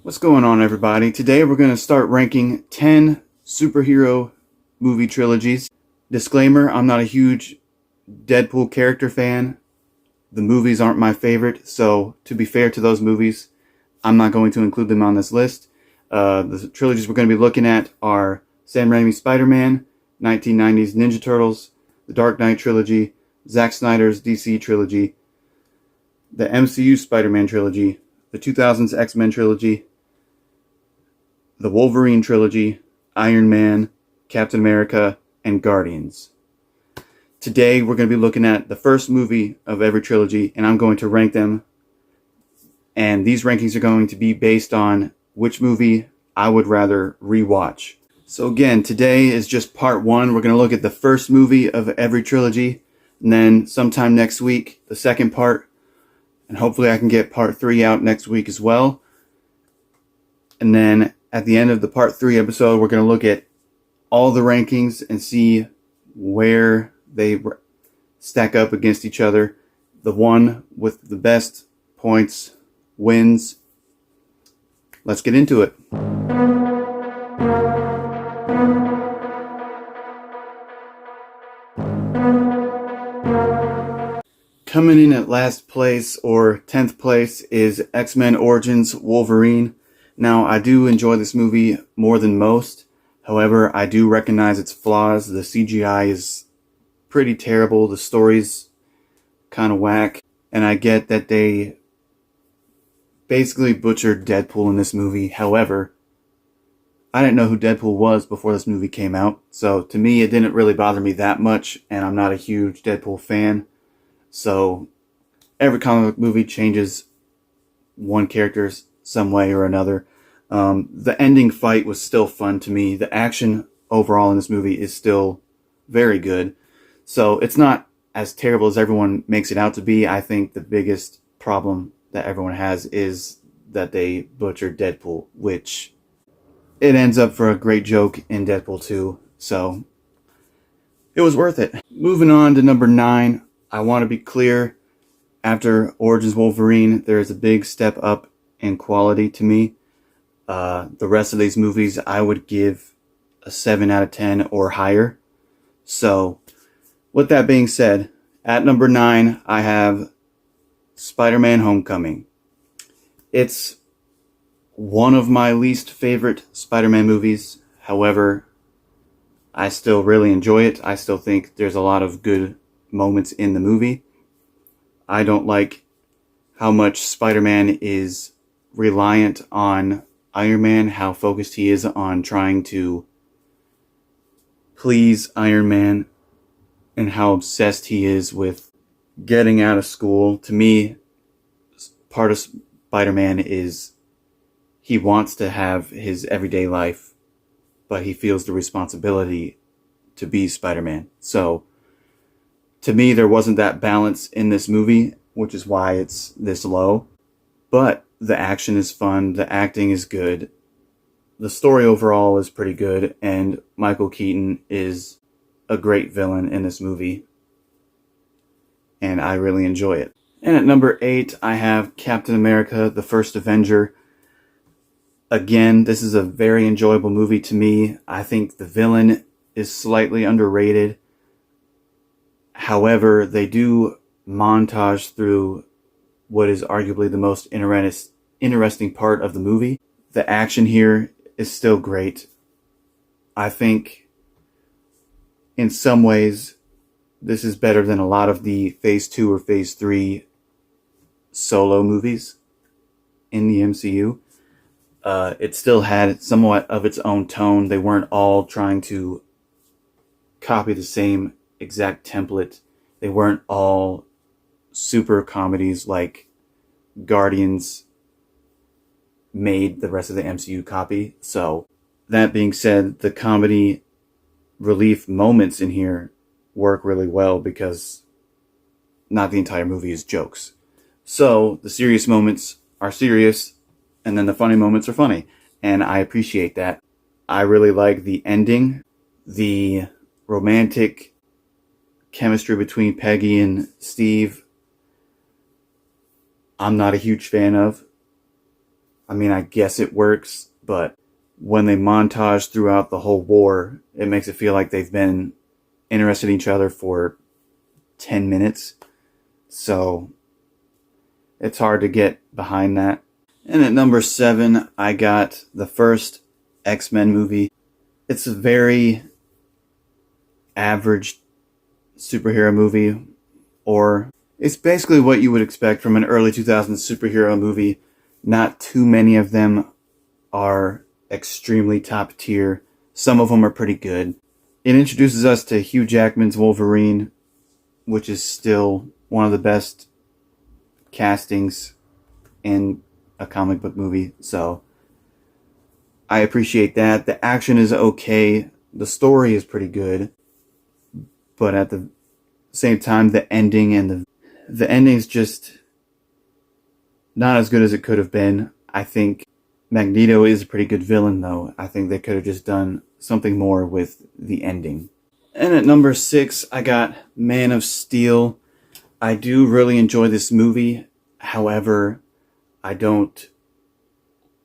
What's going on, everybody? Today we're going to start ranking 10 superhero movie trilogies. Disclaimer, I'm not a huge Deadpool character fan. The movies aren't my favorite, so to be fair to those movies, I'm not going to include them on this list. The trilogies we're going to be looking at are Sam Raimi's Spider-Man, 1990s Ninja Turtles, the Dark Knight trilogy, Zack Snyder's DC trilogy, the MCU Spider-Man trilogy, the 2000s X-Men trilogy, the Wolverine trilogy, Iron Man, Captain America, and Guardians. Today we're going to be looking at the first movie of every trilogy, and I'm going to rank them. And these rankings are going to be based on which movie I would rather rewatch. So again, today is just part one. We're going to look at the first movie of every trilogy, and then sometime next week, the second part, and hopefully I can get part 3 out next week as well. And then at the end of the part 3 episode, we're going to look at all the rankings and see where they stack up against each other. The one with the best points wins. Let's get into it. Coming in at last place, or 10th place, is X-Men Origins Wolverine. Now, I do enjoy this movie more than most. However, I do recognize its flaws. The CGI is pretty terrible. The story's kind of whack. And I get that they basically butchered Deadpool in this movie. However, I didn't know who Deadpool was before this movie came out. So to me, it didn't really bother me that much. And I'm not a huge Deadpool fan. So every comic book movie changes one character some way or another. The ending fight was still fun to me. The action overall in this movie is still very good. So it's not as terrible as everyone makes it out to be. I think the biggest problem that everyone has is that they butchered Deadpool, which it ends up for a great joke in Deadpool 2. So it was worth it. Moving on to number 9. I want to be clear. After Origins Wolverine, there is a big step up in quality to me. The rest of these movies I would give a 7 out of 10 or higher. So, with that being said, at number 9, I have Spider-Man Homecoming. It's one of my least favorite Spider-Man movies. However, I still really enjoy it. I still think there's a lot of good moments in the movie. I don't like how much Spider-Man is reliant on Iron Man, how focused he is on trying to please Iron Man, and how obsessed he is with getting out of school. To me, part of Spider-Man is he wants to have his everyday life, but he feels the responsibility to be Spider-Man. So, to me, there wasn't that balance in this movie, which is why it's this low. But the action is fun, the acting is good, the story overall is pretty good, and Michael Keaton is a great villain in this movie, and I really enjoy it. And at number 8, I have Captain America, the First Avenger. Again, this is a very enjoyable movie to me. I think the villain is slightly underrated. However, they do montage through what is arguably the most interesting part of the movie. The action here is still great. I think in some ways this is better than a lot of the Phase 2 or Phase 3 solo movies in the MCU. It still had somewhat of its own tone. They weren't all trying to copy the same exact template. They weren't all super comedies like Guardians made the rest of the MCU copy. So, that being said, the comedy relief moments in here work really well because not the entire movie is jokes. So, the serious moments are serious, and then the funny moments are funny. And I appreciate that. I really like the ending, the romantic chemistry between Peggy and Steve. I'm not a huge fan of. I mean, I guess it works, but when they montage throughout the whole war, it makes it feel like they've been interested in each other for 10 minutes. So it's hard to get behind that. And at number 7, I got the first X-Men movie. It's a very average superhero movie, or it's basically what you would expect from an early 2000s superhero movie. Not too many of them are extremely top tier. Some of them are pretty good. It introduces us to Hugh Jackman's Wolverine, which is still one of the best castings in a comic book movie, so I appreciate that. The action is okay. The story is pretty good, but at the same time, the ending and the ending's just not as good as it could have been. I think Magneto is a pretty good villain, though. I think they could have just done something more with the ending. And at number 6, I got Man of Steel. I do really enjoy this movie. However, I don't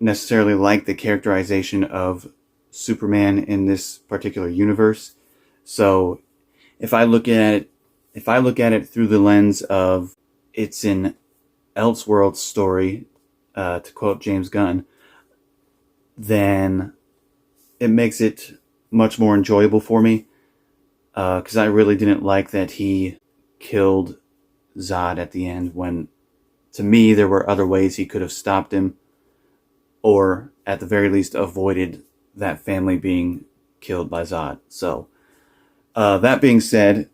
necessarily like the characterization of Superman in this particular universe. So if I look at it through the lens of it's an Elseworld story, to quote James Gunn, then it makes it much more enjoyable for me. Because I really didn't like that he killed Zod at the end, when to me there were other ways he could have stopped him, or at the very least avoided that family being killed by Zod. So that being said,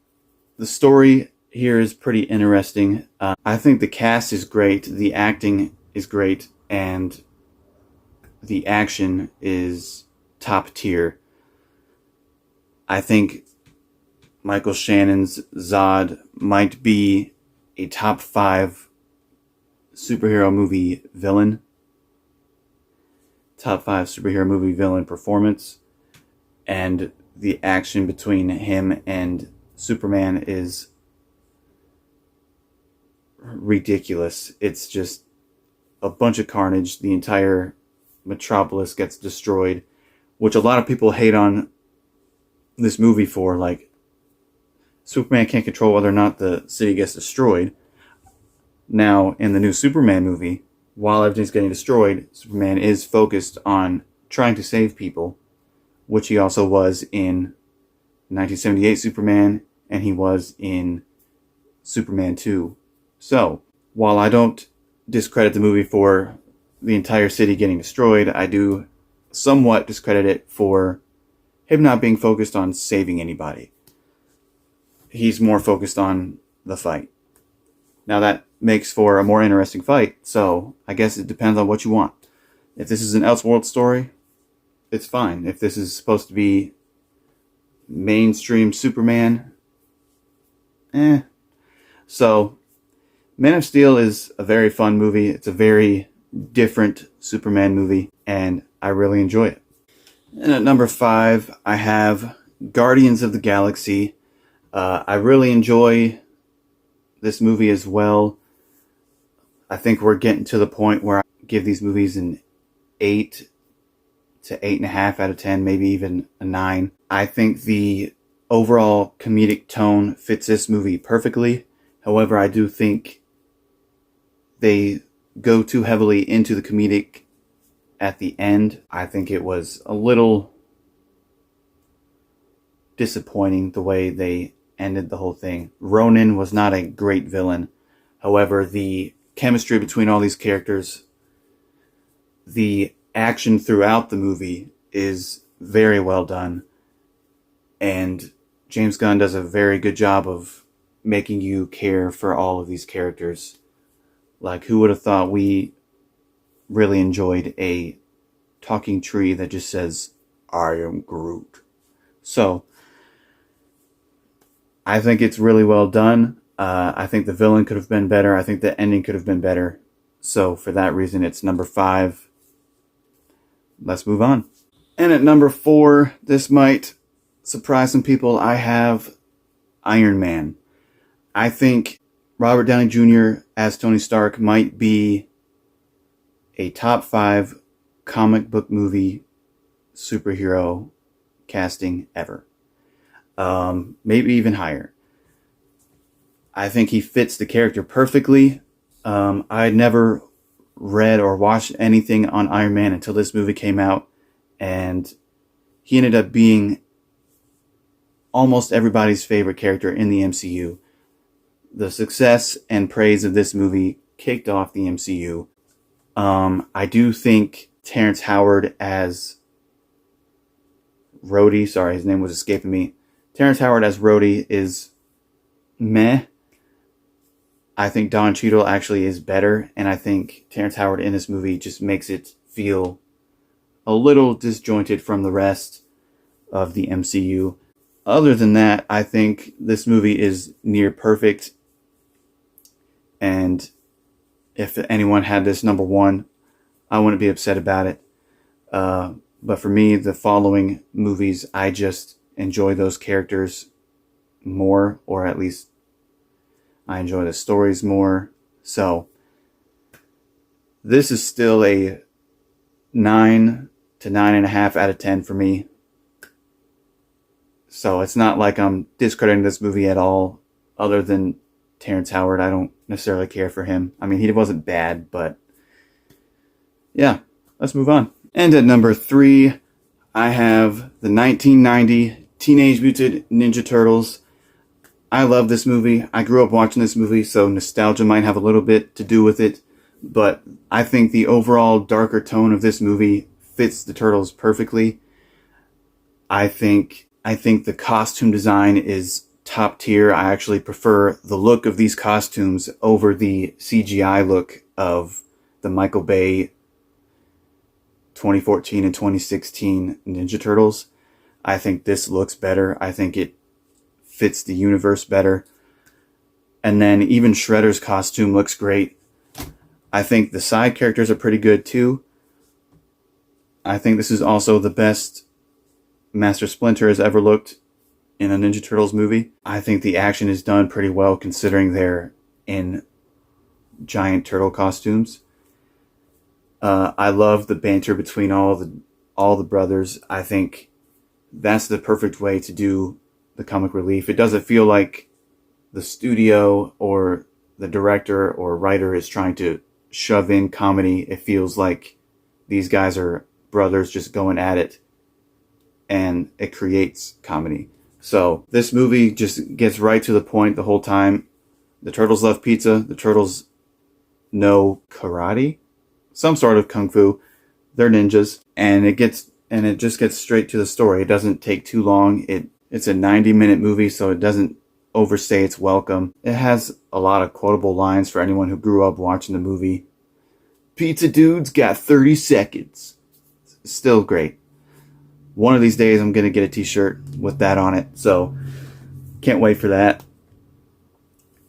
the story here is pretty interesting. I think the cast is great, the acting is great, and the action is top tier. I think Michael Shannon's Zod might be a top 5 superhero movie villain. Top 5 superhero movie villain performance. And the action between him and Superman is ridiculous. It's just a bunch of carnage. The entire metropolis gets destroyed, which a lot of people hate on this movie for. Like, Superman can't control whether or not the city gets destroyed. Now, in the new Superman movie, while everything's getting destroyed, Superman is focused on trying to save people, which he also was in 1978 Superman, and he was in Superman 2. So, while I don't discredit the movie for the entire city getting destroyed, I do somewhat discredit it for him not being focused on saving anybody. He's more focused on the fight. Now that makes for a more interesting fight, so I guess it depends on what you want. If this is an Elseworld story, it's fine. If this is supposed to be mainstream Superman, So, Man of Steel is a very fun movie. It's a very different Superman movie, and I really enjoy it. And at number 5, I have Guardians of the Galaxy. I really enjoy this movie as well. I think we're getting to the point where I give these movies an 8 to 8.5 out of 10, maybe even a 9. I think the overall comedic tone fits this movie perfectly. However, I do think they go too heavily into the comedic at the end. I think it was a little disappointing the way they ended the whole thing. Ronan was not a great villain. However, the chemistry between all these characters, the action throughout the movie is very well done. And James Gunn does a very good job of making you care for all of these characters. Like, who would have thought we really enjoyed a talking tree that just says, "I am Groot." So, I think it's really well done. I think the villain could have been better. I think the ending could have been better. So, for that reason, it's number 5. Let's move on. And at number 4, this might surprise some people, I have Iron Man. I think Robert Downey Jr. as Tony Stark might be a top 5 comic book movie superhero casting ever. Maybe even higher. I think he fits the character perfectly. I had never read or watched anything on Iron Man until this movie came out, and he ended up being almost everybody's favorite character in the MCU. The success and praise of this movie kicked off the MCU. I do think Terrence Howard as Rhodey, sorry, his name was escaping me. Terrence Howard as Rhodey is meh. I think Don Cheadle actually is better, and I think Terrence Howard in this movie just makes it feel a little disjointed from the rest of the MCU. Other than that, I think this movie is near perfect, and if anyone had this number 1, I wouldn't be upset about it. But for me, the following movies, I just enjoy those characters more, or at least I enjoy the stories more. So this is still a 9 to 9.5 out of 10 for me. So it's not like I'm discrediting this movie at all, other than Terrence Howard. I don't necessarily care for him. I mean, he wasn't bad, but yeah, let's move on. And at number 3, I have the 1990 Teenage Mutant Ninja Turtles. I love this movie. I grew up watching this movie, so nostalgia might have a little bit to do with it. But I think the overall darker tone of this movie fits the Turtles perfectly. I think the costume design is top tier. I actually prefer the look of these costumes over the CGI look of the Michael Bay 2014 and 2016 Ninja Turtles. I think this looks better. I think it fits the universe better. And then even Shredder's costume looks great. I think the side characters are pretty good too. I think this is also the best Master Splinter has ever looked in a Ninja Turtles movie. I think the action is done pretty well considering they're in giant turtle costumes. I love the banter between all the brothers. I think that's the perfect way to do the comic relief. It doesn't feel like the studio or the director or writer is trying to shove in comedy. It feels like these guys are brothers just going at it, and it creates comedy. So this movie just gets right to the point the whole time. The turtles love pizza. The turtles know karate, some sort of kung fu. They're ninjas, and it just gets straight to the story. It doesn't take too long. It's a 90-minute movie, so it doesn't overstay its welcome. It has a lot of quotable lines for anyone who grew up watching the movie. Pizza dude's got 30 seconds. Still great. One of these days I'm going to get a t-shirt with that on it, so can't wait for that.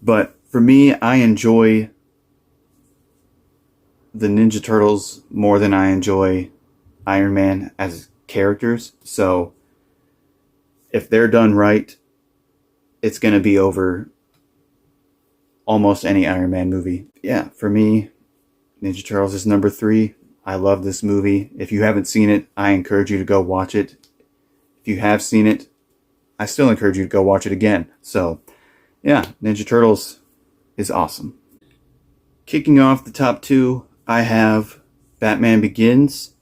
But for me, I enjoy the Ninja Turtles more than I enjoy Iron Man as characters. So if they're done right, it's going to be over almost any Iron Man movie. Yeah, for me, Ninja Turtles is number 3. I love this movie. If you haven't seen it, I encourage you to go watch it. If you have seen it, I still encourage you to go watch it again. So, yeah, Ninja Turtles is awesome. Kicking off the top 2, I have Batman Begins.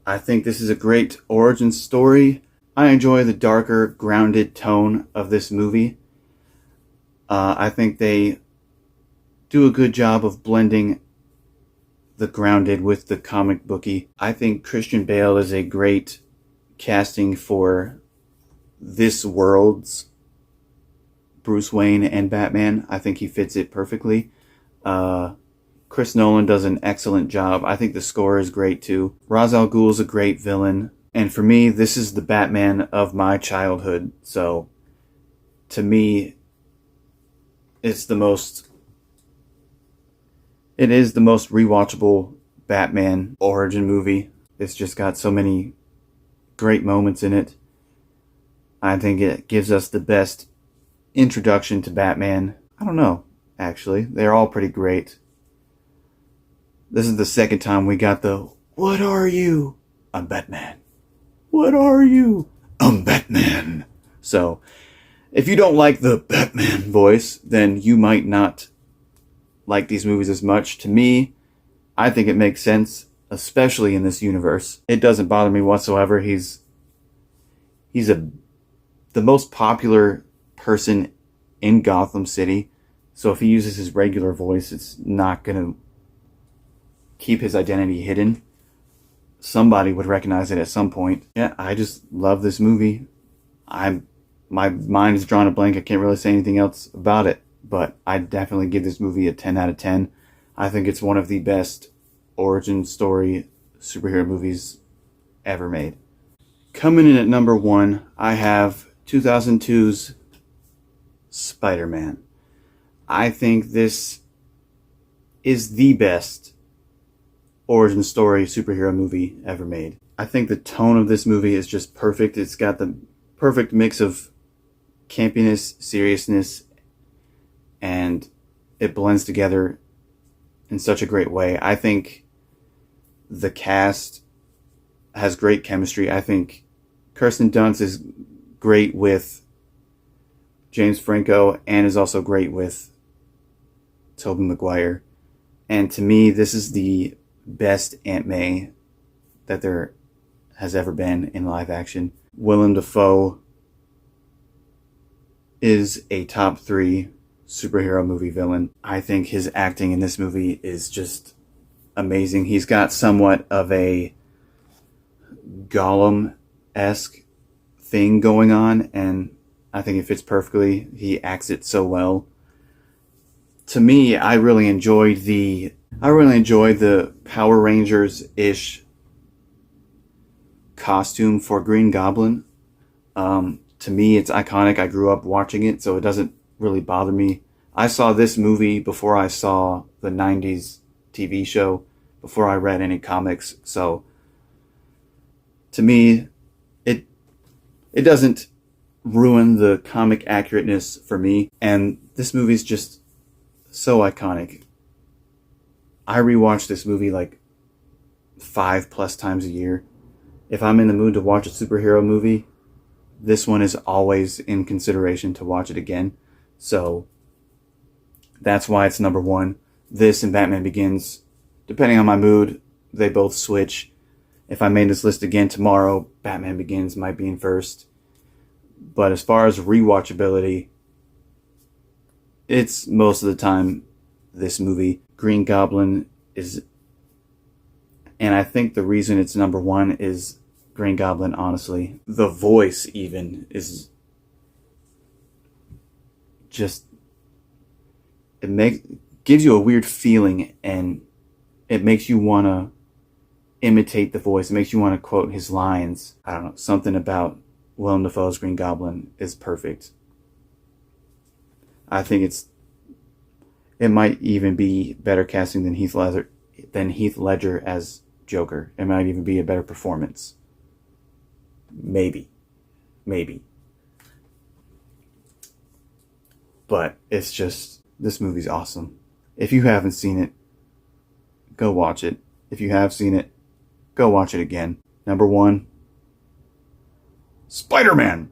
I think this is a great origin story. I enjoy the darker, grounded tone of this movie. I think they do a good job of blending the grounded with the comic booky. I think Christian Bale is a great casting for this world's Bruce Wayne and Batman. I think he fits it perfectly. Chris Nolan does an excellent job. I think the score is great too. Ra's al Ghul is a great villain. And for me, this is the Batman of my childhood. So, to me, it is the most rewatchable Batman origin movie. It's just got so many great moments in it. I think it gives us the best introduction to Batman. I don't know, actually. They're all pretty great. This is the second time we got the, "What are you?" "I'm Batman." "What are you?" "I'm Batman." So, if you don't like the Batman voice, then you might not like these movies as much. To me, I think it makes sense, especially in this universe. It doesn't bother me whatsoever. He's the most popular person in Gotham City. So if he uses his regular voice, it's not going to keep his identity hidden. Somebody would recognize it at some point. Yeah, I just love this movie. My mind is drawn a blank. I can't really say anything else about it, but I definitely give this movie a 10 out of 10. I think it's one of the best origin story superhero movies ever made. Coming in at number 1, I have 2002's Spider-Man. I think this is the best origin story superhero movie ever made. I think the tone of this movie is just perfect. It's got the perfect mix of campiness, seriousness, and it blends together in such a great way. I think the cast has great chemistry. I think Kirsten Dunst is great with James Franco and is also great with Tobey Maguire. And to me, this is the best Aunt May that there has ever been in live action. Willem Dafoe is a top 3 superhero movie villain. I think his acting in this movie is just amazing. He's got somewhat of a Gollum-esque thing going on, and I think it fits perfectly. He acts it so well. To me, I really enjoyed the Power Rangers-ish costume for Green Goblin. To me, it's iconic. I grew up watching it, so it doesn't really bother me. I saw this movie before I saw the 90s TV show, before I read any comics, so to me, it doesn't ruin the comic accurateness for me, and this movie's just so iconic. I rewatch this movie like 5+ times a year. If I'm in the mood to watch a superhero movie, this one is always in consideration to watch it again. So that's why it's number 1. This and Batman Begins, depending on my mood, they both switch. If I made this list again tomorrow, Batman Begins might be in first. But as far as rewatchability, it's most of the time this movie. Green Goblin is, and I think the reason it's number 1 is Green Goblin, honestly. The voice even is just, gives you a weird feeling, and it makes you want to imitate the voice. It makes you want to quote his lines. I don't know, something about Willem Dafoe's Green Goblin is perfect. I think it might even be better casting than Heath Ledger as Joker. It might even be a better performance. Maybe. But it's just, this movie's awesome. If you haven't seen it, go watch it. If you have seen it, go watch it again. Number 1, Spider-Man.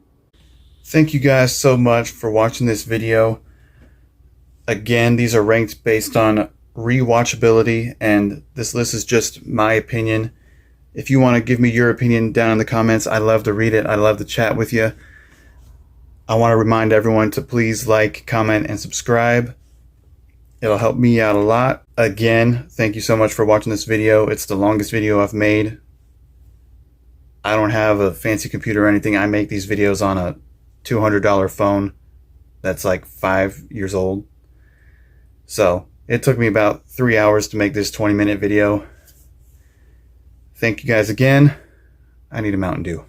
Thank you guys so much for watching this video. Again, these are ranked based on rewatchability, and this list is just my opinion. If you want to give me your opinion down in the comments, I love to read it. I love to chat with you. I want to remind everyone to please like, comment, and subscribe. It'll help me out a lot. Again, thank you so much for watching this video. It's the longest video I've made. I don't have a fancy computer or anything. I make these videos on a $200 phone that's like 5 years old. So it took me about 3 hours to make this 20-minute video. Thank you guys again. I need a Mountain Dew.